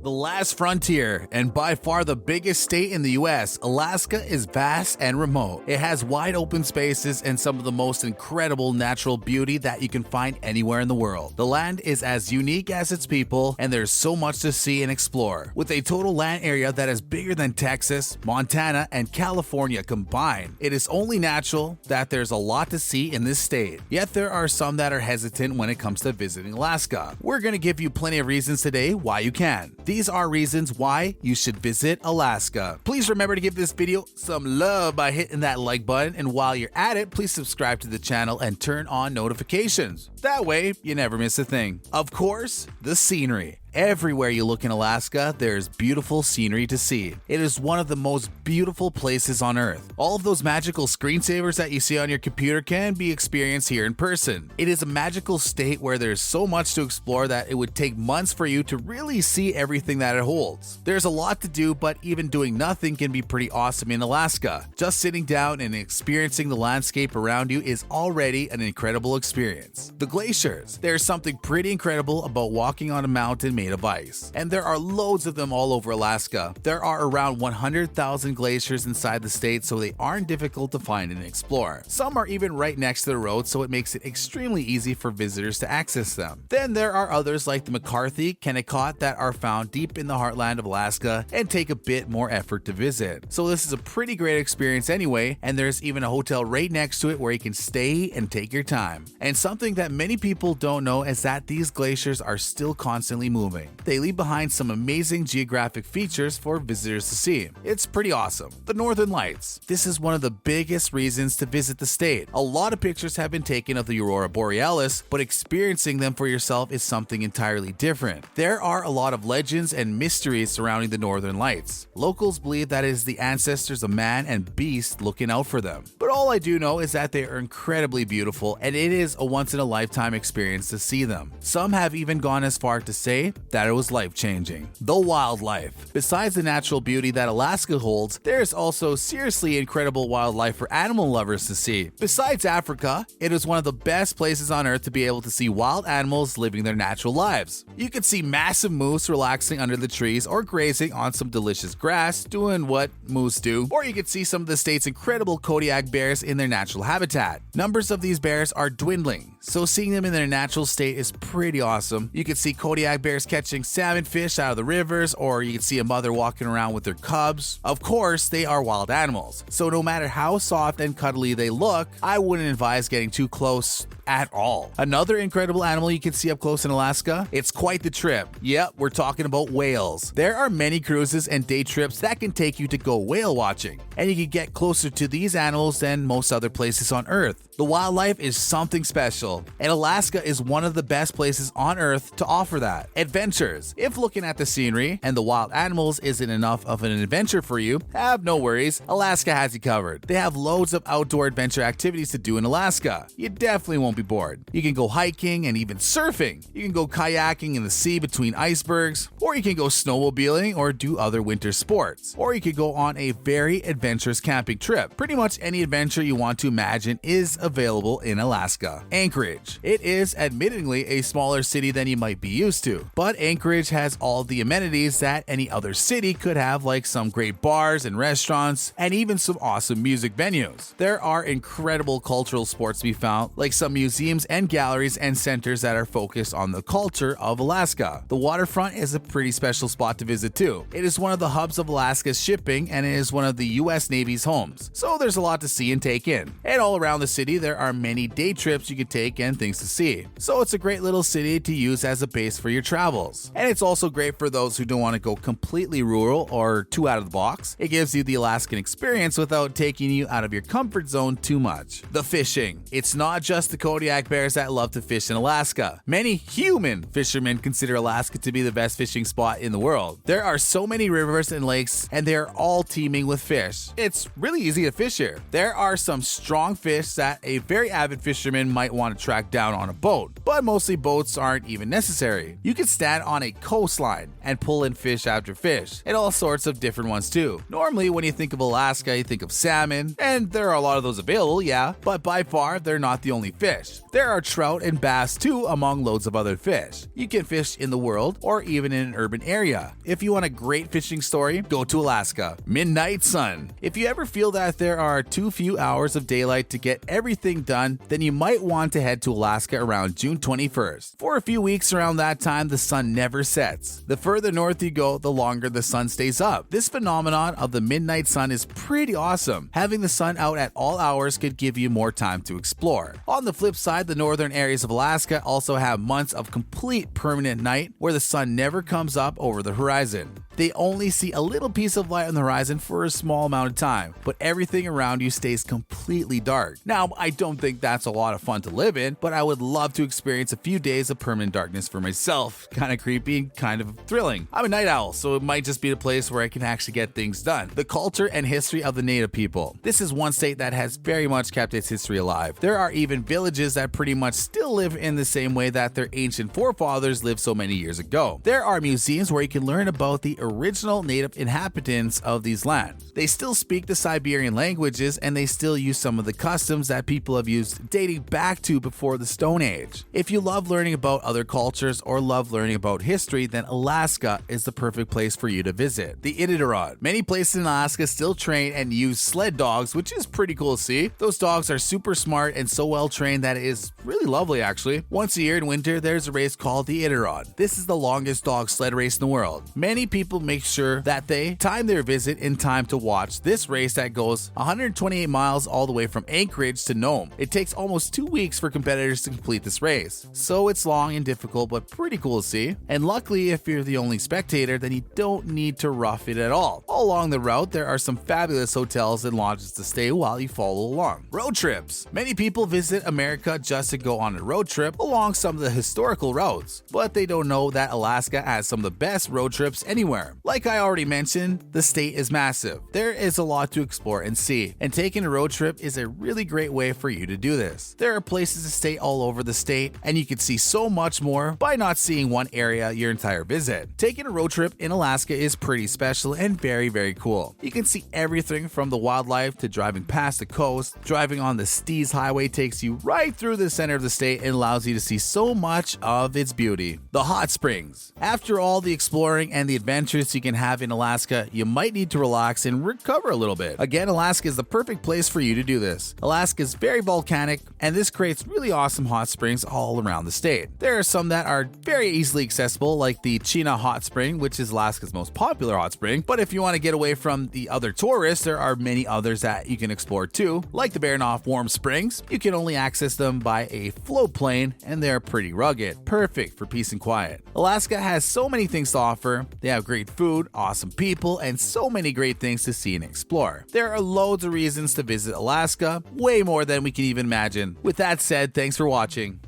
The last frontier, and by far the biggest state in the US, Alaska is vast and remote. It has wide open spaces and some of the most incredible natural beauty that you can find anywhere in the world. The land is as unique as its people, and there's so much to see and explore. With a total land area that is bigger than Texas, Montana, and California combined, it is only natural that there's a lot to see in this state. Yet there are some that are hesitant when it comes to visiting Alaska. We're going to give you plenty of reasons today why you can. These are reasons why you should visit Alaska. Please remember to give this video some love by hitting that like button, and while you're at it, please subscribe to the channel and turn on notifications. That way, you never miss a thing. Of course, the scenery. Everywhere you look in Alaska, there's beautiful scenery to see. It is one of the most beautiful places on Earth. All of those magical screensavers that you see on your computer can be experienced here in person. It is a magical state where there's so much to explore that it would take months for you to really see everything that it holds. There's a lot to do, but even doing nothing can be pretty awesome in Alaska. Just sitting down and experiencing the landscape around you is already an incredible experience. The glaciers. There's something pretty incredible about walking on a mountain made of ice, and there are loads of them all over Alaska. There are around 100,000 glaciers inside the state, so they aren't difficult to find and explore. Some are even right next to the road, so it makes it extremely easy for visitors to access them. Then there are others like the McCarthy, Kennecott that are found deep in the heartland of Alaska and take a bit more effort to visit. So this is a pretty great experience anyway, and there's even a hotel right next to it where you can stay and take your time. And something that many people don't know is that these glaciers are still constantly moving. They leave behind some amazing geographic features for visitors to see. It's pretty awesome. The Northern Lights. This is one of the biggest reasons to visit the state. A lot of pictures have been taken of the Aurora Borealis, but experiencing them for yourself is something entirely different. There are a lot of legends and mysteries surrounding the Northern Lights. Locals believe that it is the ancestors of man and beast looking out for them. But all I do know is that they are incredibly beautiful, and it is a once-in-a-lifetime experience to see them. Some have even gone as far to say that it was life-changing. The wildlife. Besides the natural beauty that Alaska holds, there's also seriously incredible wildlife for animal lovers to see. Besides Africa, it is one of the best places on Earth to be able to see wild animals living their natural lives. You could see massive moose relaxing under the trees or grazing on some delicious grass, doing what moose do, or you could see some of the state's incredible Kodiak bears in their natural habitat. Numbers of these bears are dwindling, so seeing them in their natural state is pretty awesome. You could see Kodiak bears catching salmon fish out of the rivers, or you can see a mother walking around with their cubs. Of course, they are wild animals, so no matter how soft and cuddly they look, I wouldn't advise getting too close at all. Another incredible animal you can see up close in Alaska, it's quite the trip. Yep, we're talking about whales. There are many cruises and day trips that can take you to go whale watching, and you can get closer to these animals than most other places on Earth. The wildlife is something special, and Alaska is one of the best places on Earth to offer that. Adventures. If looking at the scenery and the wild animals isn't enough of an adventure for you, have no worries, Alaska has you covered. They have loads of outdoor adventure activities to do in Alaska. You definitely won't be bored. You can go hiking and even surfing. You can go kayaking in the sea between icebergs, or you can go snowmobiling or do other winter sports, or you could go on a very adventurous camping trip. Pretty much any adventure you want to imagine is available in Alaska. Anchorage. It is admittedly a smaller city than you might be used to, but Anchorage has all the amenities that any other city could have, like some great bars and restaurants, and even some awesome music venues. There are incredible cultural sports to be found, like some museums and galleries and centers that are focused on the culture of Alaska. The waterfront is a pretty special spot to visit too. It is one of the hubs of Alaska's shipping, and it is one of the US Navy's homes, so there's a lot to see and take in. And all around the city, there are many day trips you could take and things to see. So it's a great little city to use as a base for your travels. And it's also great for those who don't want to go completely rural or too out of the box. It gives you the Alaskan experience without taking you out of your comfort zone too much. The fishing. It's not just the Kodiak bears that love to fish in Alaska. Many human fishermen consider Alaska to be the best fishing spot in the world. There are so many rivers and lakes, and they're all teeming with fish. It's really easy to fish here. There are some strong fish that a very avid fisherman might want to track down on a boat, but mostly boats aren't even necessary. You can stand on a coastline and pull in fish after fish, and all sorts of different ones too. Normally, when you think of Alaska, you think of salmon, and there are a lot of those available, yeah, but by far, they're not the only fish. fish. There are trout and bass too, among loads of other fish. You can fish in the world or even in an urban area. If you want a great fishing story, go to Alaska. Midnight sun. If you ever feel that there are too few hours of daylight to get everything done, then you might want to head to Alaska around June 21st. For a few weeks around that time, the sun never sets. The further north you go, the longer the sun stays up. This phenomenon of the midnight sun is pretty awesome. Having the sun out at all hours could give you more time to explore. On the flip side, the northern areas of Alaska also have months of complete permanent night where the sun never comes up over the horizon. They only see a little piece of light on the horizon for a small amount of time, but everything around you stays completely dark. Now, I don't think that's a lot of fun to live in, but I would love to experience a few days of permanent darkness for myself. Kind of creepy and kind of thrilling. I'm a night owl, so it might just be a place where I can actually get things done. The culture and history of the native people. This is one state that has very much kept its history alive. There are even villages that pretty much still live in the same way that their ancient forefathers lived so many years ago. There are museums where you can learn about the original native inhabitants of these lands. They still speak the Siberian languages and they still use some of the customs that people have used dating back to before the Stone Age. If you love learning about other cultures or love learning about history, then Alaska is the perfect place for you to visit. The Iditarod. Many places in Alaska still train and use sled dogs, which is pretty cool to see. Those dogs are super smart and so well trained that it is really lovely actually. Once a year in winter, there's a race called the Iditarod. This is the longest dog sled race in the world. Many people make sure that they time their visit in time to watch this race that goes 128 miles all the way from Anchorage to Nome. It takes almost 2 weeks for competitors to complete this race, so it's long and difficult but pretty cool to see. And luckily, if you're the only spectator, then you don't need to rough it at all. All along the route, there are some fabulous hotels and lodges to stay while you follow along. Road trips. Many people visit America just to go on a road trip along some of the historical routes, but they don't know that Alaska has some of the best road trips anywhere. Like I already mentioned, the state is massive. There is a lot to explore and see, and taking a road trip is a really great way for you to do this. There are places to stay all over the state, and you can see so much more by not seeing one area your entire visit. Taking a road trip in Alaska is pretty special and very cool. You can see everything from the wildlife to driving past the coast. Driving on the Stees Highway takes you right through the center of the state and allows you to see so much of its beauty. The hot springs. After all the exploring and the adventures you can have in Alaska, you might need to relax and recover a little bit. Again, Alaska is the perfect place for you to do this. Alaska is very volcanic, and this creates really awesome hot springs all around the state. There are some that are very easily accessible, like the Chena Hot Spring, which is Alaska's most popular hot spring. But if you want to get away from the other tourists, there are many others that you can explore too, like the Baranof Warm Springs. You can only access them by a float plane, and they're pretty rugged, perfect for peace and quiet. Alaska has so many things to offer. They have great food, awesome people, and so many great things to see and explore. There are loads of reasons to visit Alaska, way more than we can even imagine. With that said, thanks for watching.